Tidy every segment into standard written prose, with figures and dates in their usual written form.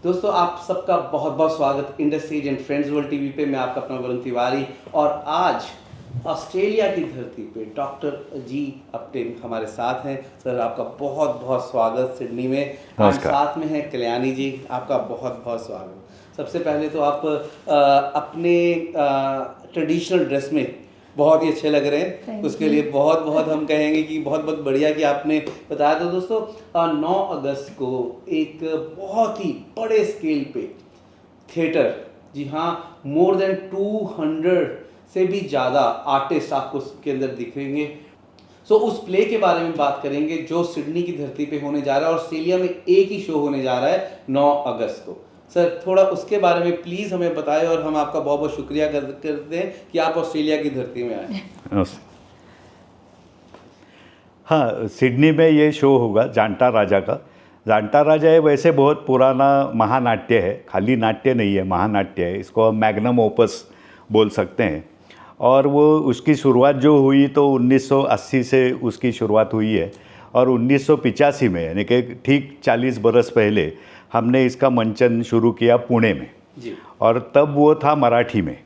दोस्तों आप सबका बहुत बहुत स्वागत industries and friends world TV पे। मैं आपका अपना वरुण तिवारी और आज ऑस्ट्रेलिया की धरती पे डॉक्टर जी अपटेन हमारे साथ हैं। सर आपका बहुत बहुत स्वागत सिडनी में। आज साथ में हैं कल्याणी जी, आपका बहुत बहुत स्वागत। सबसे पहले तो आप अपने ट्रेडिशनल ड्रेस में बहुत ही अच्छे लग रहे हैं, उसके लिए बहुत बहुत हम कहेंगे कि बहुत बहुत बढ़िया कि आपने बताया। तो दोस्तों 9 अगस्त को एक बहुत ही बड़े स्केल पे थिएटर, जी हाँ, मोर देन 200 से भी ज़्यादा आर्टिस्ट आपको उसके अंदर दिखेंगे। सो उस प्ले के बारे में बात करेंगे जो सिडनी की धरती पे होने जा रहा है। ऑस्ट्रेलिया में एक ही शो होने जा रहा है 9 अगस्त को। सर थोड़ा उसके बारे में प्लीज़ हमें बताएं और हम आपका बहुत बहुत शुक्रिया करते हैं कि आप ऑस्ट्रेलिया की धरती में आए। हाँ, सिडनी में ये शो होगा जांटा राजा का। जांटा राजा है वैसे बहुत पुराना महानाट्य है, खाली नाट्य नहीं है, महानाट्य है। इसको हम मैग्नम ओपस बोल सकते हैं। और वो उसकी शुरुआत जो हुई तो 1980 से उसकी शुरुआत हुई है और 1985 में यानी कि ठीक 40 बरस पहले हमने इसका मंचन शुरू किया पुणे में जी। और तब वो था मराठी में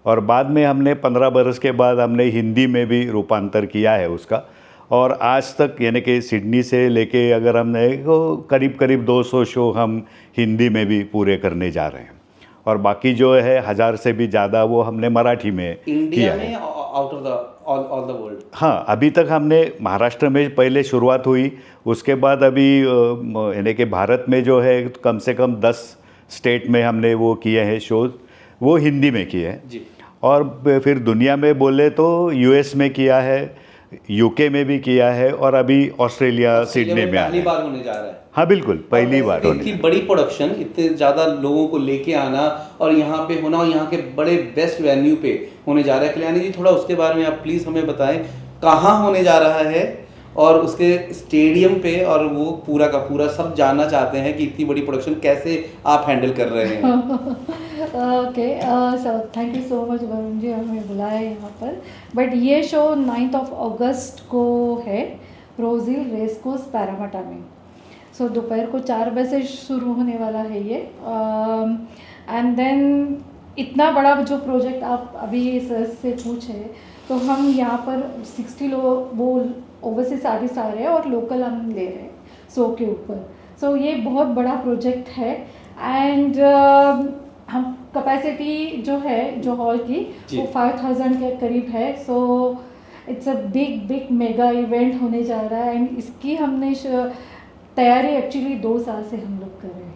और बाद में हमने 15 बरस के बाद हमने हिंदी में भी रूपांतर किया है उसका। और आज तक यानी कि सिडनी से लेके अगर हमने करीब करीब 200 शो हम हिंदी में भी पूरे करने जा रहे हैं और बाकी जो है 1000 से भी ज़्यादा वो हमने मराठी में इंडिया किया में, है। Out of the all the world. हाँ, अभी तक हमने महाराष्ट्र में पहले शुरुआत हुई, उसके बाद अभी यानी कि भारत में जो है कम से कम 10 स्टेट में हमने वो किए हैं शोज, वो हिंदी में किए हैं जी। और फिर दुनिया में बोले तो यूएस में किया है, यूके में भी किया है और अभी ऑस्ट्रेलिया सिडनी में पहली बार होने जा रहा है। हाँ बिल्कुल, पहली बार होने। इतनी बड़ी प्रोडक्शन, इतने ज़्यादा लोगों को लेके आना और यहाँ पे होना और यहाँ के बड़े बेस्ट वेन्यू पे होने जा रहा है। कल्याणी जी थोड़ा उसके बारे में आप प्लीज़ हमें बताएं, कहाँ होने जा रहा है और उसके स्टेडियम पे, और वो पूरा का पूरा सब जानना चाहते हैं कि इतनी बड़ी प्रोडक्शन कैसे आप हैंडल कर रहे हैं। Okay, so thank you so much Varun ji, हमें बुलाया यहाँ पर। बट ये शो 9 अगस्त को है रोजिल रेस कोर्स पैरामाटा में। सो दोपहर को 4 बजे से शुरू होने वाला है ये। एंड देन इतना बड़ा जो प्रोजेक्ट आप अभी सर से पूछे, तो हम यहाँ पर 60 लोग वो ओवरसीज आर्टिस्ट आ रहे हैं और लोकल हम ले रहे हैं शो के ऊपर। सो ये बहुत बड़ा प्रोजेक्ट है एंड हम कैपेसिटी जो है जो हॉल की वो 5000 के करीब है। So it's a big mega event होने जा रहा है एंड इसकी हमने तैयारी एक्चुअली 2 साल से हम लोग कर रहे हैं।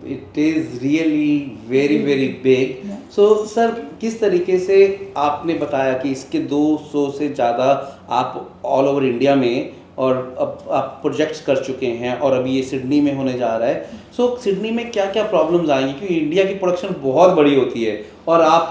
It is really very big. So sir किस तरीके से आपने बताया कि इसके 200 से ज़्यादा आप ऑल ओवर इंडिया में और अब आप प्रोजेक्ट्स कर चुके हैं और अभी ये सिडनी में होने जा रहा है। सो सिडनी में क्या क्या प्रॉब्लम्स आएंगी, क्योंकि इंडिया की प्रोडक्शन बहुत बड़ी होती है और आप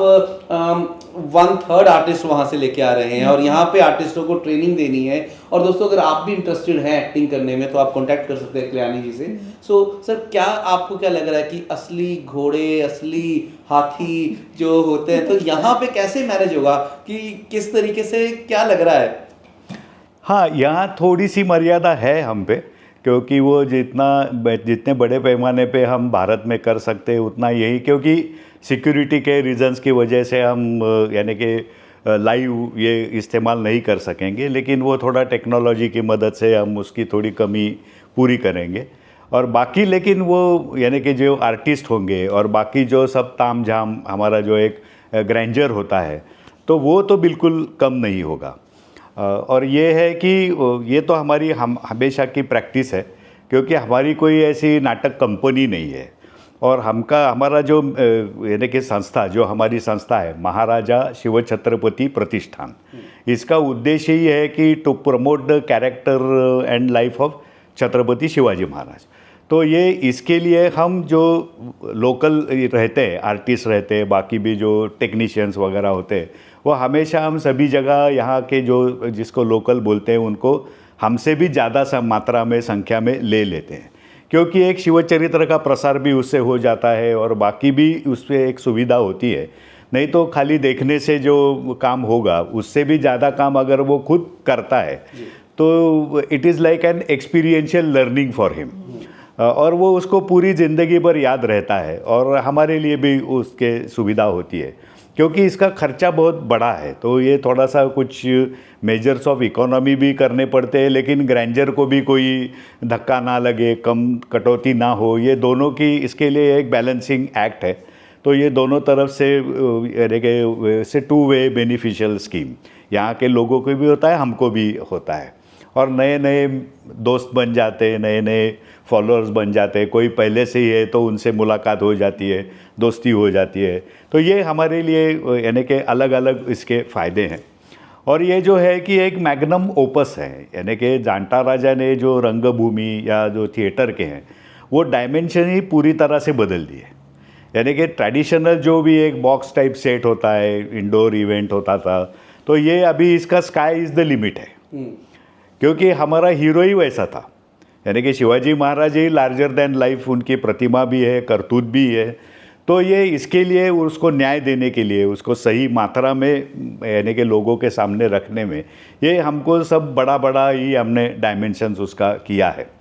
1/3 आर्टिस्ट वहाँ से लेके आ रहे हैं और यहाँ पे आर्टिस्टों को ट्रेनिंग देनी है। और दोस्तों अगर आप भी इंटरेस्टेड हैं एक्टिंग करने में तो आप कांटेक्ट कर सकते हैं कल्याणी जी से। सो सर क्या आपको क्या लग रहा है कि असली घोड़े, असली हाथी जो होते हैं तो यहाँ पे कैसे मैनेज होगा, कि किस तरीके से, क्या लग रहा है? हाँ, यहाँ थोड़ी सी मर्यादा है हम पे, क्योंकि वो जितने बड़े पैमाने पे हम भारत में कर सकते हैं उतना यही, क्योंकि सिक्योरिटी के रीजंस की वजह से हम यानी कि लाइव ये इस्तेमाल नहीं कर सकेंगे, लेकिन वो थोड़ा टेक्नोलॉजी की मदद से हम उसकी थोड़ी कमी पूरी करेंगे। और बाकी लेकिन वो यानी कि जो आर्टिस्ट होंगे और बाकी जो सब ताम झाम हमारा जो एक ग्रैंडर होता है तो वो तो बिल्कुल कम नहीं होगा। और ये है कि ये तो हमारी हमेशा की प्रैक्टिस है, क्योंकि हमारी कोई ऐसी नाटक कंपनी नहीं है और हमारा जो यानी कि संस्था, जो हमारी संस्था है महाराजा शिव छत्रपति प्रतिष्ठान, इसका उद्देश्य ही है कि to promote the character and life of Chhatrapati Shivaji Maharaj. तो ये इसके लिए हम जो लोकल रहते हैं, आर्टिस्ट रहते हैं, बाकी भी जो टेक्नीशियंस वगैरह होते हैं, वो हमेशा हम सभी जगह यहाँ के जो जिसको लोकल बोलते हैं उनको हमसे भी ज़्यादा मात्रा में संख्या में ले लेते हैं, क्योंकि एक शिवचरित्र का प्रसार भी उससे हो जाता है और बाकी भी उससे एक सुविधा होती है। नहीं तो खाली देखने से जो काम होगा उससे भी ज़्यादा काम अगर वो खुद करता है तो it is like an experiential learning for him. और वो उसको पूरी ज़िंदगी भर याद रहता है और हमारे लिए भी उसके सुविधा होती है, क्योंकि इसका खर्चा बहुत बड़ा है। तो ये थोड़ा सा कुछ मेजर्स ऑफ इकोनॉमी भी करने पड़ते हैं, लेकिन ग्रैंडर को भी कोई धक्का ना लगे, कम कटौती ना हो, ये दोनों की इसके लिए एक बैलेंसिंग एक्ट है। तो ये दोनों तरफ से यानी कि टू वे बेनिफिशियल स्कीम, यहाँ के लोगों को भी होता है, हमको भी होता है, और नए नए दोस्त बन जाते हैं, नए नए फॉलोअर्स बन जाते हैं। कोई पहले से ही है तो उनसे मुलाकात हो जाती है, दोस्ती हो जाती है। तो ये हमारे लिए यानी कि अलग अलग इसके फ़ायदे हैं। और ये जो है कि एक मैग्नम ओपस है, यानी कि जांटा राजा ने जो रंगभूमि या जो थिएटर के हैं वो डायमेंशन ही पूरी तरह से बदल दिए। यानी कि ट्रेडिशनल जो भी एक बॉक्स टाइप सेट होता है, इंडोर इवेंट होता था, तो ये अभी इसका स्काई इज़ द लिमिट है, क्योंकि हमारा हीरो ही वैसा था। यानी कि शिवाजी महाराज ही लार्जर देन लाइफ, उनकी प्रतिमा भी है, करतूत भी है। तो ये इसके लिए उसको न्याय देने के लिए, उसको सही मात्रा में यानी कि लोगों के सामने रखने में, ये हमको सब बड़ा बड़ा ही हमने डायमेंशंस उसका किया है।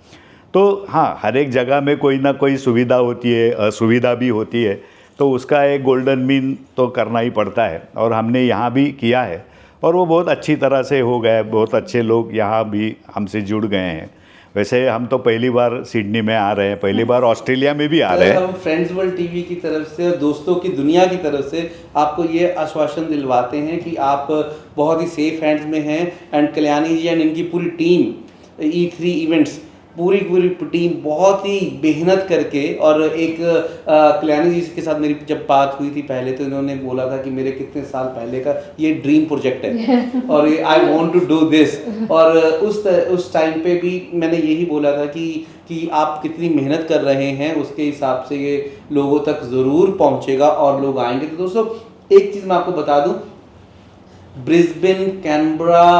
तो हाँ, हर एक जगह में कोई ना कोई सुविधा होती है, असुविधा भी होती है, तो उसका एक गोल्डन मीन तो करना ही पड़ता है, और हमने यहाँ भी किया है और वो बहुत अच्छी तरह से हो गया है। बहुत अच्छे लोग यहाँ भी हमसे जुड़ गए हैं। वैसे हम तो पहली बार सिडनी में आ रहे हैं, पहली बार ऑस्ट्रेलिया में भी आ रहे हैं। हम फ्रेंड्स वर्ल्ड टीवी की तरफ से और दोस्तों की दुनिया की तरफ से आपको ये आश्वासन दिलवाते हैं कि आप बहुत ही सेफ हैंड्स में हैं। एंड कल्याणी जी एंड इनकी पूरी टीम, E3 इवेंट्स पूरी टीम बहुत ही मेहनत करके, और एक कल्याणी जी के साथ मेरी जब बात हुई थी पहले, तो इन्होंने बोला था कि मेरे कितने साल पहले का ये ड्रीम प्रोजेक्ट है और ये I want to do this. और उस टाइम पे भी मैंने यही बोला था कि आप कितनी मेहनत कर रहे हैं, उसके हिसाब से ये लोगों तक ज़रूर पहुंचेगा और लोग आएंगे। तो दोस्तों एक चीज़ मैं आपको बता दूं, ब्रिस्बेन, कैनबरा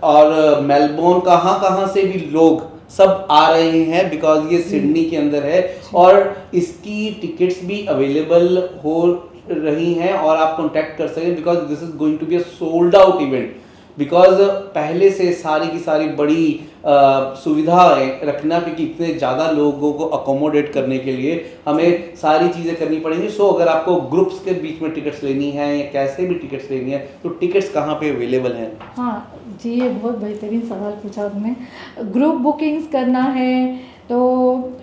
और मेलबोर्न, कहाँ से भी लोग सब आ रहे हैं, बिकॉज ये सिडनी के अंदर है और इसकी टिकट्स भी अवेलेबल हो रही हैं और आप कांटेक्ट कर सकते हैं, because this is going to be a sold out event. Because पहले से सारी की सारी बड़ी सुविधाएं रखना, क्योंकि इतने ज़्यादा लोगों को अकोमोडेट करने के लिए हमें सारी चीज़ें करनी पड़ेंगी। सो अगर आपको ग्रुप्स के बीच में टिकट्स लेनी है या कैसे भी टिकट्स लेनी है, तो टिकट्स कहाँ पे अवेलेबल हैं? हाँ जी, ये बहुत बेहतरीन सवाल पूछा आपने। ग्रुप बुकिंग्स करना है तो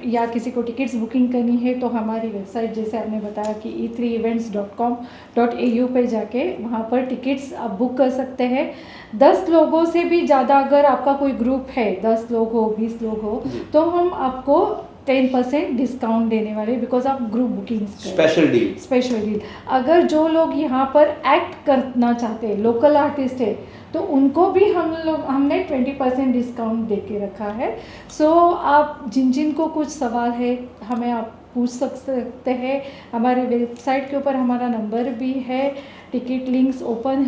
या किसी को टिकट्स बुकिंग करनी है तो हमारी वेबसाइट, जैसे आपने बताया कि e3events.com.au पे जाके वहाँ पर टिकट्स आप बुक कर सकते हैं। 10 लोगों से भी ज़्यादा अगर आपका कोई ग्रुप है, 10 लोग हो, 20 लोग हो, तो हम आपको 10% डिस्काउंट देने वाले, बिकॉज आप ग्रुप बुकिंग्स करें। Special deal. अगर जो लोग यहाँ पर एक्ट करना चाहते हैं, लोकल आर्टिस्ट है, तो उनको भी हमने 20% डिस्काउंट दे के रखा है। सो आप जिन को कुछ सवाल है हमें आप पूछ सकते हैं। हमारे वेबसाइट के ऊपर हमारा नंबर भी है। टिकट लिंक्स ओपन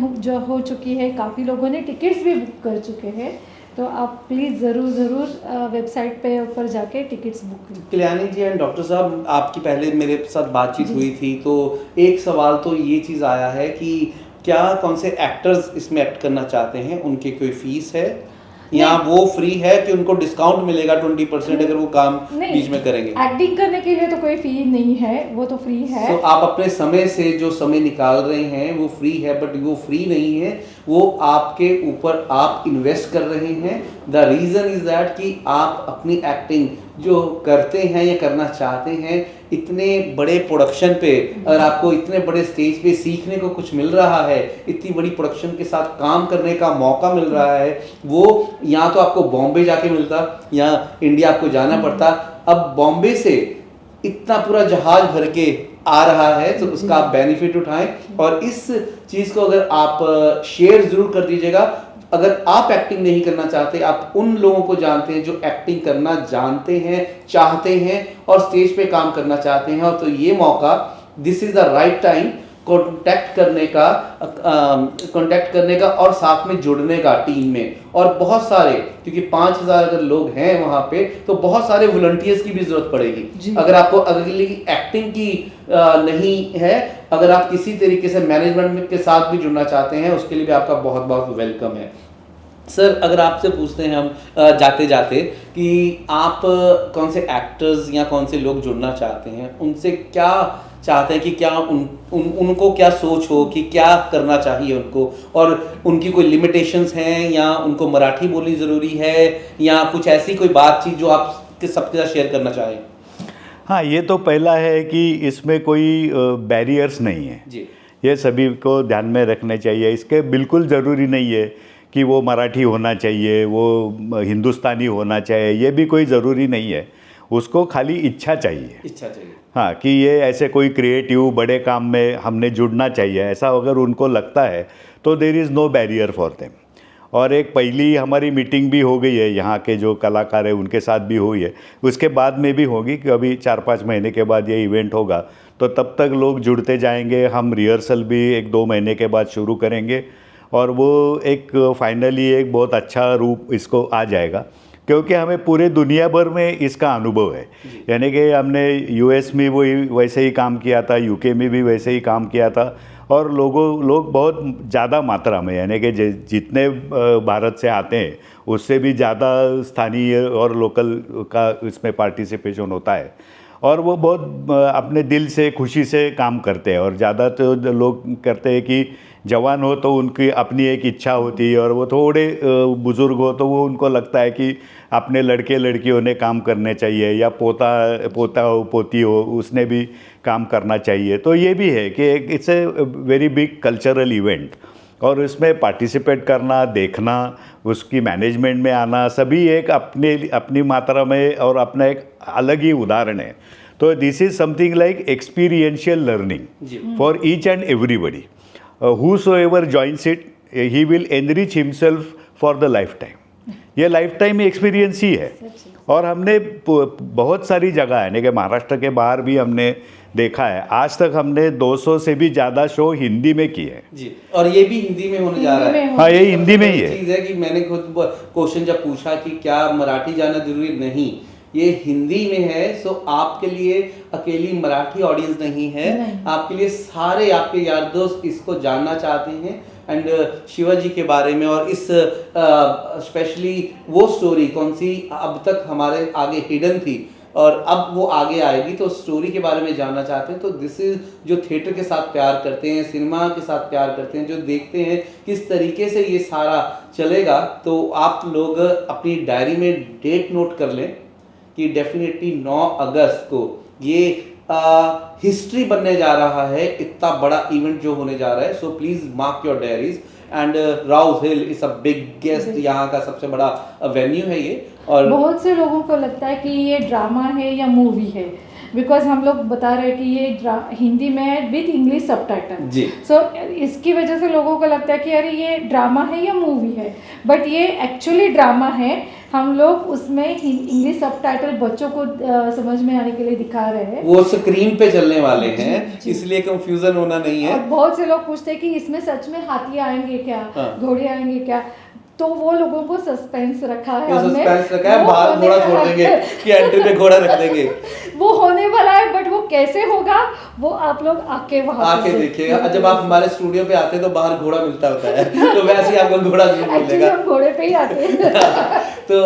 हो चुकी है, काफ़ी लोगों ने टिकट्स भी बुक कर चुके हैं, तो आप प्लीज़ ज़रूर वेबसाइट पे ऊपर जाके टिकट्स बुक करें। कल्याणी जी एंड डॉक्टर साहब, आपकी पहले मेरे साथ बातचीत हुई थी, तो एक सवाल तो ये चीज़ आया है कि क्या कौन से एक्टर्स इसमें एक्ट करना चाहते हैं, उनकी कोई फीस है या वो फ्री है कि उनको डिस्काउंट मिलेगा 20% अगर वो काम बीच में करेंगे? एक्टिंग करने के लिए तो कोई फी नहीं है, वो तो फ्री है। तो आप अपने समय से जो समय निकाल रहे हैं वो फ्री है, बट वो फ्री नहीं है, वो आपके ऊपर आप इन्वेस्ट कर रहे हैं। द रीज़न इज़ दैट कि आप अपनी एक्टिंग जो करते हैं या करना चाहते हैं, इतने बड़े प्रोडक्शन पे, अगर आपको इतने बड़े स्टेज पे सीखने को कुछ मिल रहा है, इतनी बड़ी प्रोडक्शन के साथ काम करने का मौका मिल रहा है, वो या तो आपको बॉम्बे जाके मिलता या इंडिया आपको जाना पड़ता। अब बॉम्बे से इतना पूरा जहाज भर के आ रहा है, तो उसका आप बेनिफिट उठाएं और इस चीज़ को अगर आप शेयर ज़रूर कर दीजिएगा। अगर आप एक्टिंग नहीं करना चाहते, आप उन लोगों को जानते हैं जो एक्टिंग करना जानते हैं, चाहते हैं और स्टेज पे काम करना चाहते हैं, और तो ये मौका, this is the right time contact करने का और साथ में जुड़ने का टीम में। और बहुत सारे, क्योंकि 5000 अगर लोग हैं वहाँ पे, तो बहुत सारे वॉलंटियर्स की भी जरूरत पड़ेगी। अगर आपको अगली एक्टिंग की नहीं है, अगर आप किसी तरीके से मैनेजमेंट के साथ भी जुड़ना चाहते हैं, उसके लिए भी आपका बहुत बहुत वेलकम है। सर अगर आपसे पूछते हैं हम जाते जाते कि आप कौन से एक्टर्स या कौन से लोग जुड़ना चाहते हैं, उनसे क्या चाहते हैं कि क्या उनको क्या सोच हो कि क्या करना चाहिए उनको, और उनकी कोई लिमिटेशंस हैं या उनको मराठी बोलनी ज़रूरी है या कुछ ऐसी कोई बातचीत जो आप सबके साथ शेयर करना चाहें? हाँ, ये तो पहला है कि इसमें कोई बैरियर्स नहीं है जी। ये सभी को ध्यान में रखने चाहिए। इसके बिल्कुल ज़रूरी नहीं है कि वो मराठी होना चाहिए, वो हिंदुस्तानी होना चाहिए, ये भी कोई ज़रूरी नहीं है। उसको खाली इच्छा चाहिए। इच्छा चाहिए। हाँ, कि ये ऐसे कोई क्रिएटिव बड़े काम में हमने जुड़ना चाहिए, ऐसा अगर उनको लगता है तो there is no barrier for them. और एक पहली हमारी मीटिंग भी हो गई है, यहाँ के जो कलाकार हैं उनके साथ भी हुई है, उसके बाद में भी होगी कि अभी 4-5 महीने के बाद ये इवेंट होगा, तो तब तक लोग जुड़ते जाएंगे। हम रिहर्सल भी 1-2 महीने के बाद शुरू करेंगे और वो एक फाइनली एक बहुत अच्छा रूप इसको आ जाएगा, क्योंकि हमें पूरे दुनिया भर में इसका अनुभव है। यानी कि हमने यूएस में वही वैसे ही काम किया था, यूके में भी वैसे ही काम किया था, और लोग बहुत ज़्यादा मात्रा में, यानी कि जितने भारत से आते हैं उससे भी ज़्यादा स्थानीय और लोकल का इसमें पार्टिसिपेशन होता है, और वो बहुत अपने दिल से खुशी से काम करते हैं। और ज़्यादा तो लोग करते हैं कि जवान हो तो उनकी अपनी एक इच्छा होती है, और वो थोड़े बुज़ुर्ग हो तो वो उनको लगता है कि अपने लड़के लड़कियों ने काम करने चाहिए, या पोता हो पोती हो उसने भी काम करना चाहिए। तो ये भी है कि it's a very big cultural event, और इसमें पार्टिसिपेट करना, देखना, उसकी मैनेजमेंट में आना, सभी एक अपनी मात्रा में और अपना एक अलग ही उदाहरण है। तो this is something like experiential learning for each and everybody. whosoever joins it, he will enrich himself for the lifetime। ये लाइफ टाइम एक्सपीरियंस ही है। और हमने बहुत सारी जगह है, यानी कि महाराष्ट्र के बाहर भी हमने देखा है। आज तक हमने 200 से भी ज़्यादा शो हिंदी में किए हैं जी, और ये भी हिंदी में होने जा रहा है। हाँ, ये हिंदी में ही है। चीज़ है कि मैंने खुद क्वेश्चन जब पूछा कि क्या मराठी जाना जरूरी, नहीं, ये हिंदी में है। सो आपके लिए अकेली मराठी ऑडियंस नहीं है, आपके लिए सारे आपके यार दोस्त इसको जानना चाहते हैं एंड शिवाजी के बारे में, और इस स्पेशली वो स्टोरी कौन सी अब तक हमारे आगे हिडन थी और अब वो आगे आएगी, तो स्टोरी के बारे में जानना चाहते हैं। तो दिस इज जो थिएटर के साथ प्यार करते हैं, सिनेमा के साथ प्यार करते हैं, जो देखते हैं किस तरीके से ये सारा चलेगा, तो आप लोग अपनी डायरी में डेट नोट कर लें कि डेफिनेटली 9 अगस्त को ये हिस्ट्री बनने जा रहा है, इतना बड़ा इवेंट जो होने जा रहा है। So please mark your diaries and Rouse hill is a biggest, यहाँ का सबसे बड़ा वेन्यू है ये। और बहुत से लोगों को लगता है कि ये ड्रामा है या मूवी है, बिकॉज हम लोग बता रहे हैं कि ये हिंदी में है विथ इंग्लिश सबटाइटल जी। सो इसकी वजह से लोगों को लगता है कि अरे ये ड्रामा है या मूवी है, बट ये एक्चुअली ड्रामा है। हम लोग उसमें इंग्लिश सबटाइटल बच्चों को समझ में आने के लिए दिखा रहे हैं, वो स्क्रीन पे चलने वाले हैं, इसलिए कंफ्यूजन होना नहीं है। और बहुत से लोग पूछते हैं कि इसमें सच में हाथी आएंगे क्या, घोड़े आएंगे क्या, तो वो लोगों को सस्पेंस रखा है हमने। सस्पेंस रखा है, बाहर घोड़ा छोड़ देंगे कि एंट्री पे घोड़ा रख देंगे। वो होने वाला है, बट वो कैसे होगा वो आप लोग आके देखिएगा। जब आप हमारे स्टूडियो पे आते हैं तो बाहर घोड़ा मिलता होता है, तो वैसे ही आपको घोड़ा जरूर मिलेगा। हम घोड़े पे ही आते हैं। तो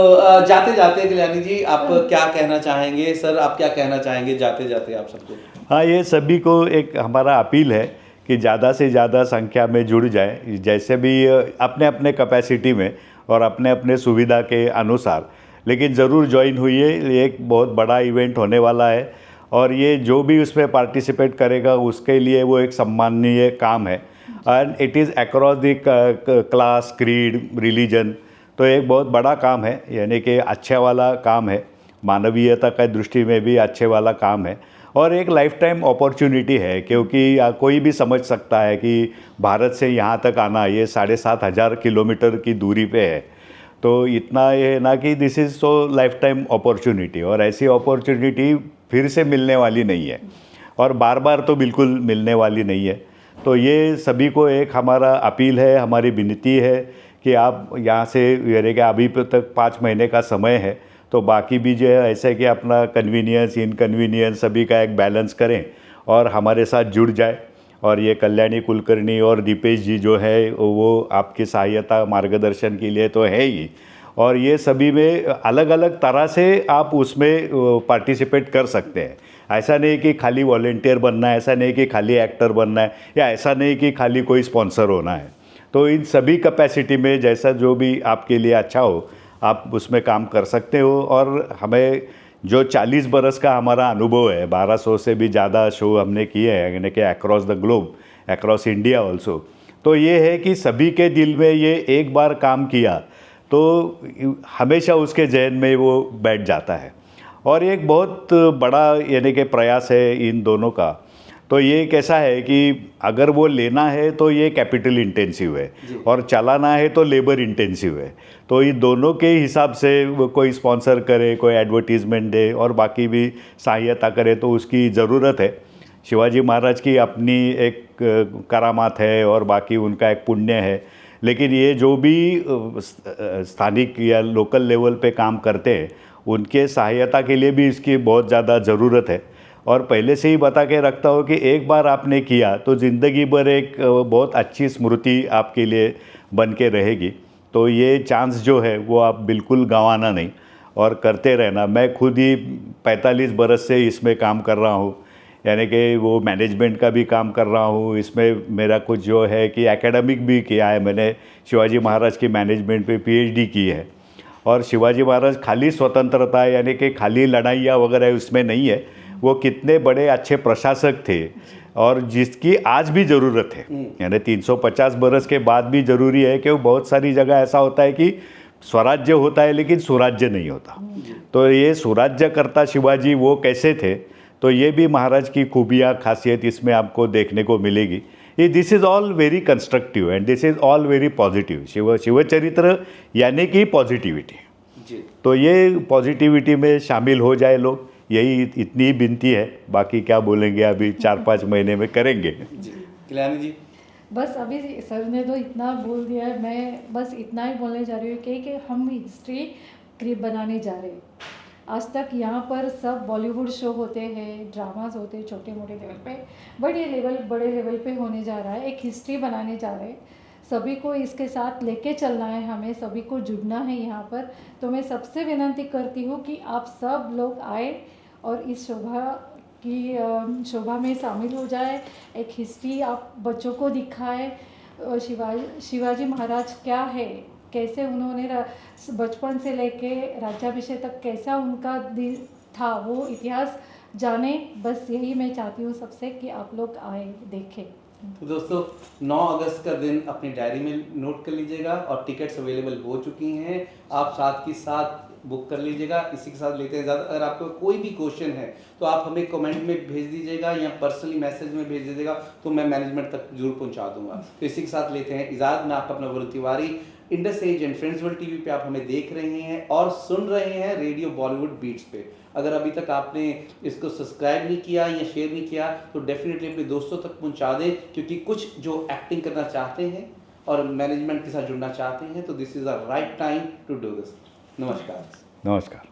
जाते जाते कल्याणी जी आप क्या कहना चाहेंगे? सर आप क्या कहना चाहेंगे जाते जाते आप सबको? हाँ, ये सभी को एक हमारा अपील है कि ज़्यादा से ज़्यादा संख्या में जुड़ जाए, जैसे भी अपने अपने कैपेसिटी में और अपने अपने सुविधा के अनुसार, लेकिन ज़रूर ज्वाइन हुई है। ये एक बहुत बड़ा इवेंट होने वाला है, और ये जो भी उसमें पार्टिसिपेट करेगा उसके लिए वो एक सम्माननीय काम है, and it is across the class, creed, religion. तो एक बहुत बड़ा काम है, यानी कि अच्छे वाला काम है, मानवीयता की दृष्टि में भी अच्छे वाला काम है, और एक लाइफ टाइम अपॉर्चुनिटी है, क्योंकि कोई भी समझ सकता है कि भारत से यहाँ तक आना ये 7,500 किलोमीटर की दूरी पे है। तो इतना ये है ना कि this is so life time opportunity, और ऐसी अपॉर्चुनिटी फिर से मिलने वाली नहीं है, और बार बार तो बिल्कुल मिलने वाली नहीं है। तो ये सभी को एक हमारा अपील है, हमारी विनती है कि आप यहाँ से, यानी कि अभी तक 5 महीने का समय है, तो बाकी भी जो है ऐसे कि अपना कन्वीनियंस इनकन्वीनियंस सभी का एक बैलेंस करें और हमारे साथ जुड़ जाए। और ये कल्याणी कुलकर्णी और दीपेश जी जो है वो आपकी सहायता मार्गदर्शन के लिए तो है ही, और ये सभी में अलग अलग तरह से आप उसमें पार्टिसिपेट कर सकते हैं। ऐसा नहीं कि खाली वॉलेंटियर बनना है, ऐसा नहीं कि खाली एक्टर बनना है, या ऐसा नहीं कि खाली कोई स्पॉन्सर होना है। तो इन सभी कैपेसिटी में जैसा जो भी आपके लिए अच्छा हो आप उसमें काम कर सकते हो। और हमें जो 40 बरस का हमारा अनुभव है, 1200 से भी ज़्यादा शो हमने किए हैं यानी कि across the globe, across India also, तो ये है कि सभी के दिल में ये एक बार काम किया तो हमेशा उसके जहन में वो बैठ जाता है। और एक बहुत बड़ा यानी कि प्रयास है इन दोनों का। तो ये कैसा है कि अगर वो लेना है तो ये कैपिटल इंटेंसिव है और चलाना है तो लेबर इंटेंसिव है। तो ये दोनों के हिसाब से वो कोई स्पॉन्सर करे, कोई एडवर्टीज़मेंट दे और बाकी भी सहायता करे तो उसकी ज़रूरत है। शिवाजी महाराज की अपनी एक करामात है और बाकी उनका एक पुण्य है, लेकिन ये जो भी स्थानिक या लोकल लेवल पे काम करते हैं उनके सहायता के लिए भी इसकी बहुत ज़्यादा ज़रूरत है। और पहले से ही बता के रखता हो कि एक बार आपने किया तो ज़िंदगी भर एक बहुत अच्छी स्मृति आपके लिए बन के रहेगी। तो ये चांस जो है वो आप बिल्कुल गंवाना नहीं और करते रहना। मैं खुद ही 45 बरस से इसमें काम कर रहा हूँ, यानी कि वो मैनेजमेंट का भी काम कर रहा हूँ। इसमें मेरा कुछ जो है कि एकेडमिक भी किया है, मैंने शिवाजी महाराज की मैनेजमेंट पे PhD की है। और शिवाजी महाराज खाली स्वतंत्रता यानी कि खाली लड़ाइयाँ वगैरह उसमें नहीं है, वो कितने बड़े अच्छे प्रशासक थे और जिसकी आज भी ज़रूरत है। यानी 350 बरस के बाद भी ज़रूरी है कि वो बहुत सारी जगह ऐसा होता है कि स्वराज्य होता है लेकिन सुराज्य नहीं होता। तो ये सुराज्य करता शिवाजी वो कैसे थे, तो ये भी महाराज की खूबियाँ खासियत इसमें आपको देखने को मिलेगी। ये this is all very constructive and this is all very positive. शिवचरित्र यानी कि पॉजिटिविटी। तो ये पॉजिटिविटी में शामिल हो जाए लोग, यही इतनी विनती है। बाकी क्या बोलेंगे अभी 4-5 महीने में करेंगे। कल्याणी जी, बस अभी सर ने तो इतना बोल दिया है, मैं बस इतना ही बोलने जा रही हूँ कि हम हिस्ट्री क्रिप बनाने जा रहे हैं। आज तक यहाँ पर सब बॉलीवुड शो होते हैं, ड्रामास होते हैं छोटे मोटे लेवल पे, बट ये बड़े लेवल पे होने जा रहा है। एक हिस्ट्री बनाने जा रहे हैं, सभी को इसके साथ लेके चलना है, हमें सभी को जुड़ना है यहाँ पर। तो मैं सबसे विनती करती हूँ कि आप सब लोग आए और इस शोभा में शामिल हो जाए। एक हिस्ट्री आप बच्चों को दिखाए, शिवाजी महाराज क्या है, कैसे उन्होंने बचपन से लेके राज्याभिषेक तक कैसा उनका दिल था, वो इतिहास जाने। बस यही मैं चाहती हूँ सबसे कि आप लोग आए देखें। तो दोस्तों 9 अगस्त का दिन अपनी डायरी में नोट कर लीजिएगा और टिकट्स अवेलेबल हो चुकी हैं। आप साथ के साथ बुक कर लीजिएगा। इसी के साथ लेते हैं ज़्यादा। अगर आपको कोई भी क्वेश्चन है तो आप हमें कमेंट में भेज दीजिएगा या पर्सनली मैसेज में भेज दीजिएगा, तो मैं मैनेजमेंट तक जरूर पहुंचा दूंगा। तो इसी के साथ लेते हैं इजाज़त। मैं आपका अपना Varun Tiwari, Indus edge and friends world TV पे आप हमें देख रहे हैं और सुन रहे हैं रेडियो बॉलीवुड बीट्स पे। अगर अभी तक आपने इसको सब्सक्राइब नहीं किया या शेयर नहीं किया तो डेफिनेटली अपने दोस्तों तक पहुंचा दें, क्योंकि कुछ जो एक्टिंग करना चाहते हैं और मैनेजमेंट के साथ जुड़ना चाहते हैं तो this is a right time to do this. नमस्कार। नमस्कार।